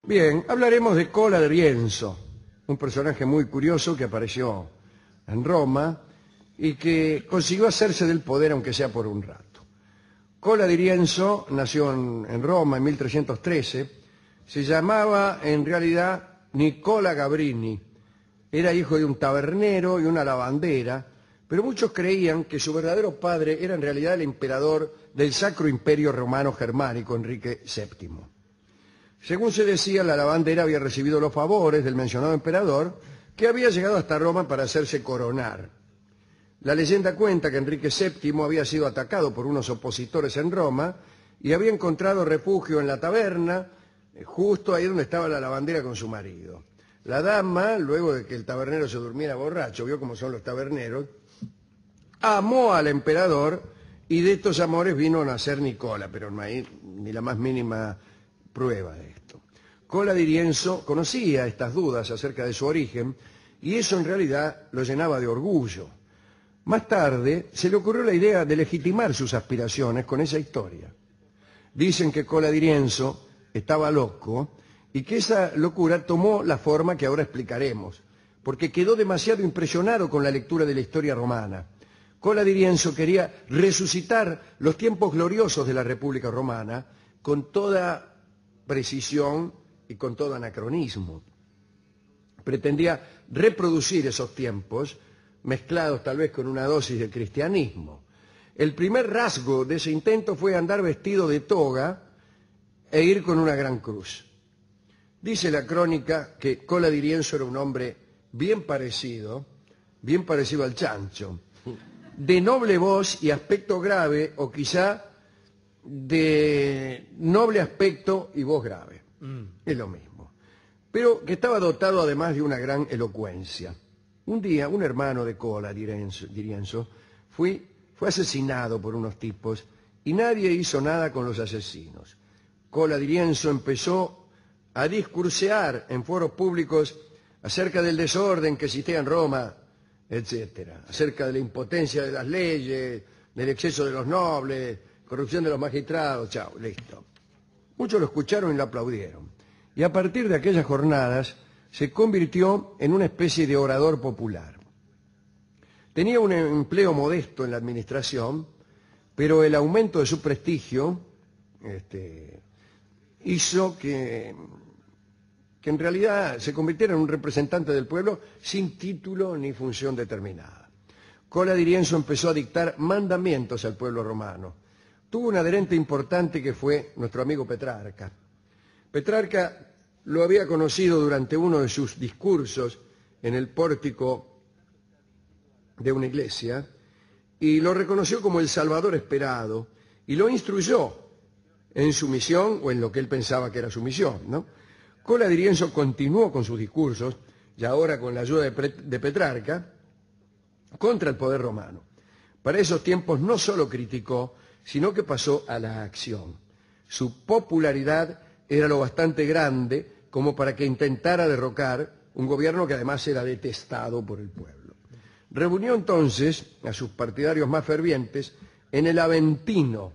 Bien, hablaremos de Cola di Rienzo, un personaje muy curioso que apareció en Roma y que consiguió hacerse del poder aunque sea por un rato. Cola di Rienzo nació en Roma en 1313, se llamaba en realidad Nicola Gabrini, era hijo de un tabernero y una lavandera, pero muchos creían que su verdadero padre era en realidad el emperador del Sacro Imperio Romano Germánico, Enrique VII. Según se decía, la lavandera había recibido los favores del mencionado emperador, que había llegado hasta Roma para hacerse coronar. La leyenda cuenta que Enrique VII había sido atacado por unos opositores en Roma y había encontrado refugio en la taberna, justo ahí donde estaba la lavandera con su marido. La dama, luego de que el tabernero se durmiera borracho, vio cómo son los taberneros, amó al emperador y de estos amores vino a nacer Nicola, pero no hay ni la más mínima prueba de esto. Cola di Rienzo conocía estas dudas acerca de su origen y eso en realidad lo llenaba de orgullo. Más tarde se le ocurrió la idea de legitimar sus aspiraciones con esa historia. Dicen que Cola di Rienzo estaba loco y que esa locura tomó la forma que ahora explicaremos, porque quedó demasiado impresionado con la lectura de la historia romana. Cola di Rienzo quería resucitar los tiempos gloriosos de la República Romana con toda precisión y con todo anacronismo. Pretendía reproducir esos tiempos, mezclados tal vez con una dosis de cristianismo. El primer rasgo de ese intento fue andar vestido de toga e ir con una gran cruz. Dice la crónica que Cola di Rienzo era un hombre bien parecido al chancho, de noble voz y aspecto grave, o quizá de noble aspecto y voz grave. Es lo mismo. Pero que estaba dotado además de una gran elocuencia. Un día, un hermano de Cola di Rienzo fue asesinado por unos tipos y nadie hizo nada con los asesinos. Cola di Rienzo empezó a discursear en foros públicos acerca del desorden que existía en Roma, etcétera, acerca de la impotencia de las leyes, del exceso de los nobles, corrupción de los magistrados, chao, listo. Muchos lo escucharon y lo aplaudieron. Y a partir de aquellas jornadas se convirtió en una especie de orador popular. Tenía un empleo modesto en la administración, pero el aumento de su prestigio hizo que en realidad se convirtiera en un representante del pueblo sin título ni función determinada. Cola di Rienzo empezó a dictar mandamientos al pueblo romano. Tuvo un adherente importante que fue nuestro amigo Petrarca. Petrarca lo había conocido durante uno de sus discursos en el pórtico de una iglesia y lo reconoció como el Salvador esperado y lo instruyó en su misión o en lo que él pensaba que era su misión, ¿no? Cola di Rienzo continuó con sus discursos, y ahora con la ayuda de Petrarca, contra el poder romano. Para esos tiempos no solo criticó, sino que pasó a la acción. Su popularidad era lo bastante grande como para que intentara derrocar un gobierno que además era detestado por el pueblo. Reunió entonces a sus partidarios más fervientes en el Aventino,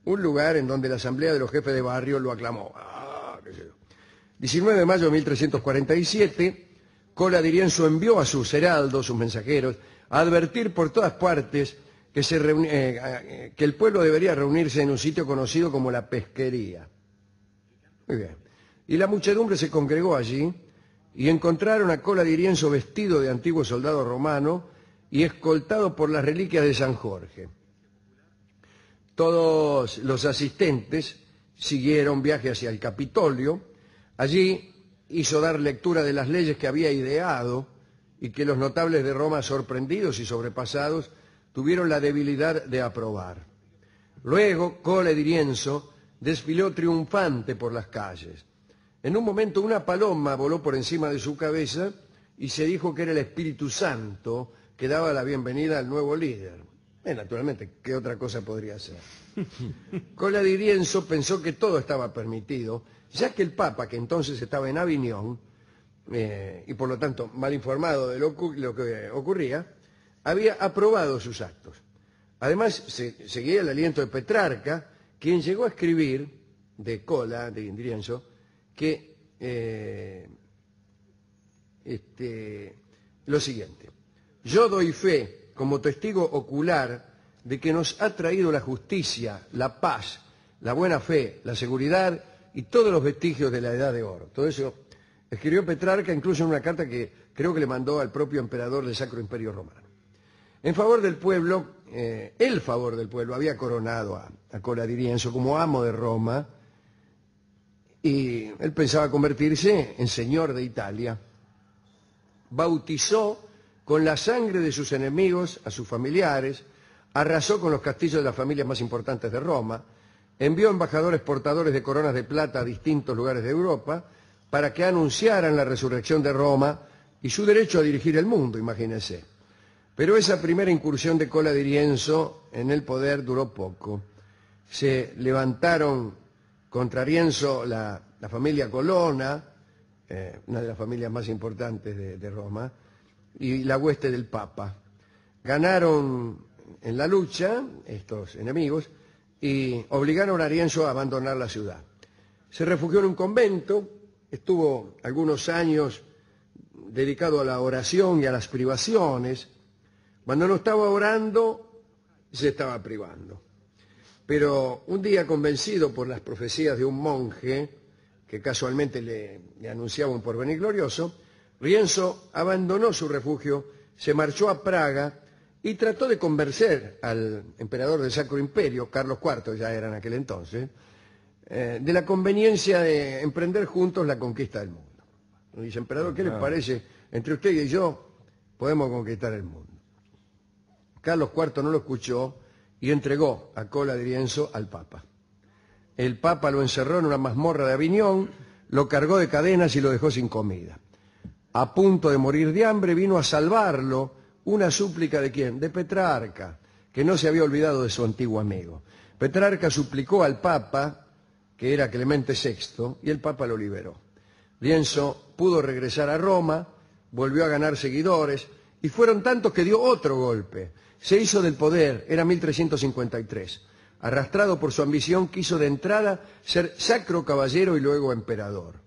un lugar en donde la asamblea de los jefes de barrio lo aclamó. 19 de mayo de 1347, Cola di Rienzo envió a sus heraldos, sus mensajeros, a advertir por todas partes que el pueblo debería reunirse en un sitio conocido como la pesquería. Muy bien. Y la muchedumbre se congregó allí y encontraron a Cola di Rienzo vestido de antiguo soldado romano y escoltado por las reliquias de San Jorge. Todos los asistentes siguieron viaje hacia el Capitolio. Allí hizo dar lectura de las leyes que había ideado y que los notables de Roma, sorprendidos y sobrepasados, tuvieron la debilidad de aprobar. Luego, Cola di Rienzo desfiló triunfante por las calles. En un momento una paloma voló por encima de su cabeza y se dijo que era el Espíritu Santo que daba la bienvenida al nuevo líder. Naturalmente, ¿qué otra cosa podría ser? Cola di Rienzo pensó que todo estaba permitido, ya que el Papa, que entonces estaba en Aviñón, y por lo tanto mal informado de lo que ocurría, había aprobado sus actos. Además, seguía el aliento de Petrarca, quien llegó a escribir de Cola di Rienzo que lo siguiente: yo doy fe como testigo ocular de que nos ha traído la justicia, la paz, la buena fe, la seguridad y todos los vestigios de la Edad de Oro. Todo eso escribió Petrarca, incluso en una carta que creo que le mandó al propio emperador del Sacro Imperio Romano. En favor del pueblo, el favor del pueblo había coronado a Cola di Rienzo como amo de Roma, y él pensaba convertirse en señor de Italia. Bautizó con la sangre de sus enemigos a sus familiares, arrasó con los castillos de las familias más importantes de Roma, envió embajadores portadores de coronas de plata a distintos lugares de Europa para que anunciaran la resurrección de Roma y su derecho a dirigir el mundo, imagínense. Pero esa primera incursión de Cola di Rienzo en el poder duró poco. Se levantaron contra Rienzo la familia Colonna, una de las familias más importantes de Roma, y la hueste del Papa. Ganaron en la lucha estos enemigos y obligaron a Rienzo a abandonar la ciudad. Se refugió en un convento, estuvo algunos años dedicado a la oración y a las privaciones. Cuando no estaba orando, se estaba privando. Pero un día, convencido por las profecías de un monje que casualmente le anunciaba un porvenir glorioso, Rienzo abandonó su refugio, se marchó a Praga y trató de convencer al emperador del Sacro Imperio, Carlos IV ya era en aquel entonces, de la conveniencia de emprender juntos la conquista del mundo. Dice: emperador, ¿qué le parece? Entre usted y yo podemos conquistar el mundo. Carlos IV no lo escuchó y entregó a Cola di Rienzo al Papa. El Papa lo encerró en una mazmorra de Aviñón, lo cargó de cadenas y lo dejó sin comida. A punto de morir de hambre, vino a salvarlo una súplica ¿de quién? De Petrarca, que no se había olvidado de su antiguo amigo. Petrarca suplicó al Papa, que era Clemente VI, y el Papa lo liberó. Rienzo pudo regresar a Roma, volvió a ganar seguidores, y fueron tantos que dio otro golpe. Se hizo del poder, era 1353. Arrastrado por su ambición, quiso de entrada ser sacro caballero y luego emperador.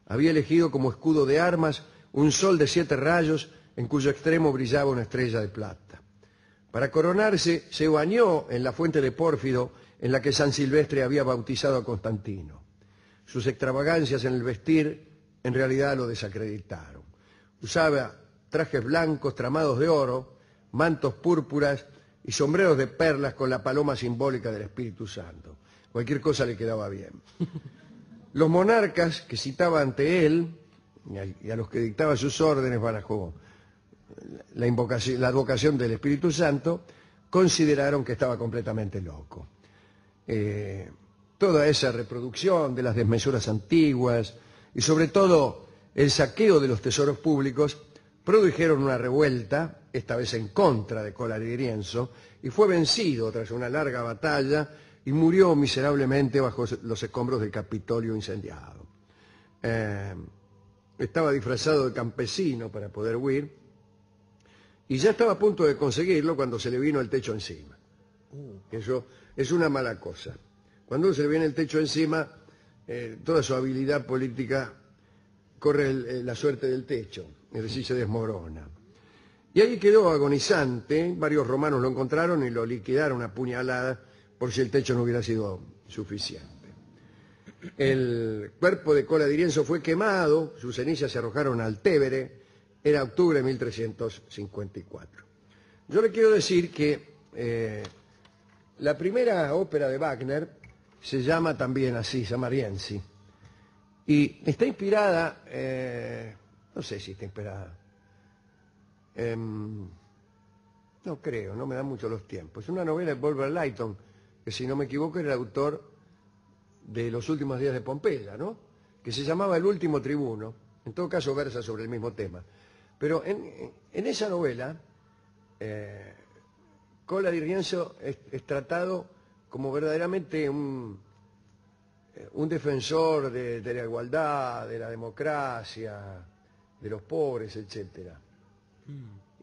Había elegido como escudo de armas un sol de 7 rayos en cuyo extremo brillaba una estrella de plata. Para coronarse, se bañó en la fuente de Pórfido en la que San Silvestre había bautizado a Constantino. Sus extravagancias en el vestir en realidad lo desacreditaron. Usaba trajes blancos tramados de oro, mantos púrpuras y sombreros de perlas con la paloma simbólica del Espíritu Santo. Cualquier cosa le quedaba bien. Los monarcas que citaba ante él y a los que dictaba sus órdenes bajo la advocación del Espíritu Santo, consideraron que estaba completamente loco. Toda esa reproducción de las desmesuras antiguas y sobre todo el saqueo de los tesoros públicos produjeron una revuelta, esta vez en contra de Cola di Rienzo, y fue vencido tras una larga batalla y murió miserablemente bajo los escombros del Capitolio incendiado. Estaba disfrazado de campesino para poder huir y ya estaba a punto de conseguirlo cuando se le vino el techo encima. Eso es una mala cosa. Cuando se le viene el techo encima, toda su habilidad política corre la suerte del techo, es decir, se desmorona. Y ahí quedó agonizante. Varios romanos lo encontraron y lo liquidaron a puñaladas por si el techo no hubiera sido suficiente. El cuerpo de Cola di Rienzo fue quemado, sus cenizas se arrojaron al Tevere, era octubre de 1354. Yo le quiero decir que la primera ópera de Wagner se llama también así, se llama Rienzi, y está inspirada, no sé si está inspirada, no creo, no me dan mucho los tiempos. Es una novela de Bulwer Lytton, que si no me equivoco era el autor de Los últimos días de Pompeya, ¿no? Que se llamaba El último tribuno. En todo caso versa sobre el mismo tema. Pero en esa novela, Cola di Rienzo es tratado como verdaderamente un defensor de la igualdad, de la democracia, de los pobres, etcétera.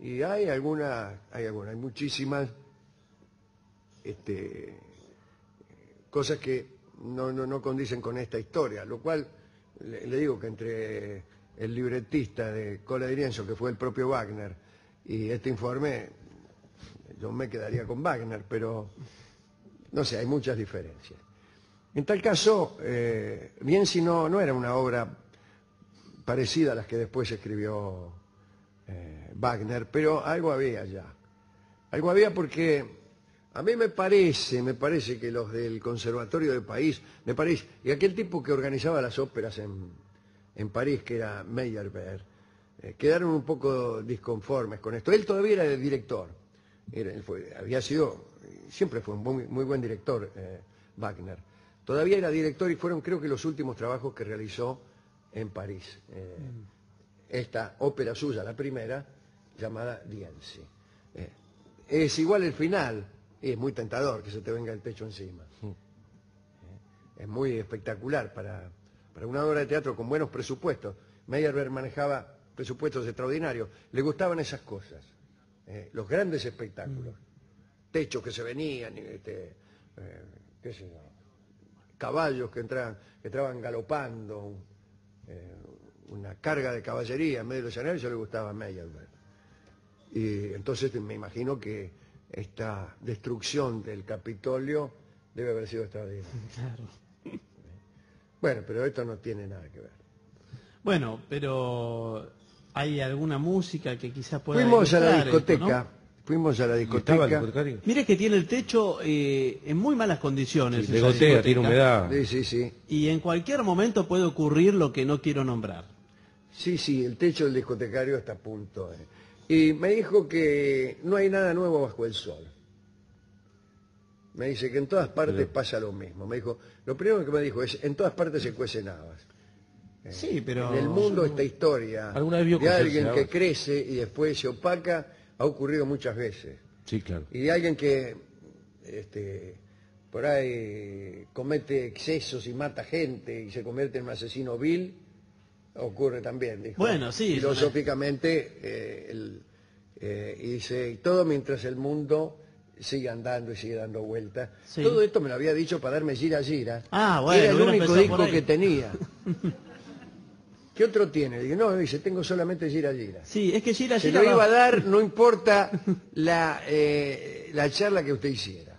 Y hay muchísimas cosas que no condicen con esta historia, lo cual le digo que entre el libretista de Cola di Rienzo, que fue el propio Wagner, y este informe, yo me quedaría con Wagner, pero no sé, hay muchas diferencias. En tal caso, Rienzi no era una obra parecida a las que después escribió Wagner, pero algo había ya. Algo había porque a mí me parece que los del Conservatorio de París, y aquel tipo que organizaba las óperas en París, que era Meyerbeer, quedaron un poco disconformes con esto. Él todavía era el director, siempre fue un muy buen director, Wagner. Todavía era director y fueron, creo que, los últimos trabajos que realizó en París. Esta ópera suya, la primera, llamada Rienzi. Es igual el final, y es muy tentador que se te venga el techo encima. Es muy espectacular para una obra de teatro con buenos presupuestos. Meyerbeer manejaba presupuestos extraordinarios. Le gustaban esas cosas, los grandes espectáculos. Techos que se venían, qué sé yo, caballos que entraban galopando, una carga de caballería en medio del escenario. Eso le gustaba a Meyerbeer. Y entonces me imagino que esta destrucción del Capitolio debe haber sido extraordinaria. Claro. Bueno, pero esto no tiene nada que ver. Bueno, pero ¿hay alguna música que quizás pueda Fuimos a la ilustrar discoteca. esto, ¿no? Fuimos a la ¿Y estaba el discoteca. discotecario? Mire que tiene el techo en muy malas condiciones. Sí, le esa gotea, discoteca. tiene humedad. Sí. Y en cualquier momento puede ocurrir lo que no quiero nombrar. Sí, el techo del discotecario está a punto. Y me dijo que no hay nada nuevo bajo el sol. Me dice que en todas partes pasa lo mismo. Me dijo, lo primero que me dijo es, en todas partes se cuecen habas. Sí, pero... En el mundo esta historia ¿Alguna vez vio de cocerse alguien que habas? crece y después se opaca ha ocurrido muchas veces. Sí, claro. Y de alguien que por ahí comete excesos y mata gente y se convierte en un asesino vil, ocurre también, dijo. Bueno, sí, filosóficamente, y dice, y todo mientras el mundo sigue andando y sigue dando vueltas. Sí. Todo esto me lo había dicho para darme Gira Gira. Ah, bueno, Era el hubiera único empezado por disco ahí. que tenía. ¿Qué otro tiene? Dije, no, dice, tengo solamente Gira Gira. Sí, es que Gira Se Gira lo iba va- a dar, no importa la charla que usted hiciera.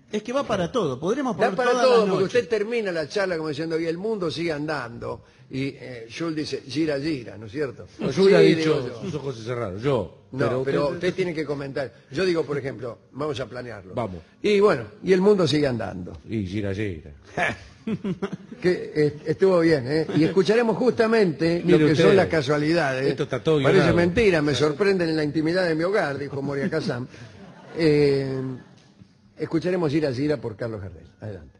Es que va para todo. Podremos Da poner para todas todo, las porque noches. usted termina la charla como diciendo, y el mundo sigue andando. Y Jules dice, gira, gira, ¿no es cierto? No, Sí, yo hubiera digo dicho, yo. sus ojos cerrados, yo. No, pero usted tiene que comentar. Yo digo, por ejemplo, vamos a planearlo. Vamos. Y bueno, y el mundo sigue andando. Y gira. Que estuvo bien, ¿eh? Y escucharemos justamente Mire lo que usted, son las casualidades. esto está todo Parece guionado. mentira, me sorprenden en la intimidad de mi hogar, dijo Moria Kazan. Escucharemos Gira Gira por Carlos Gardel. Adelante.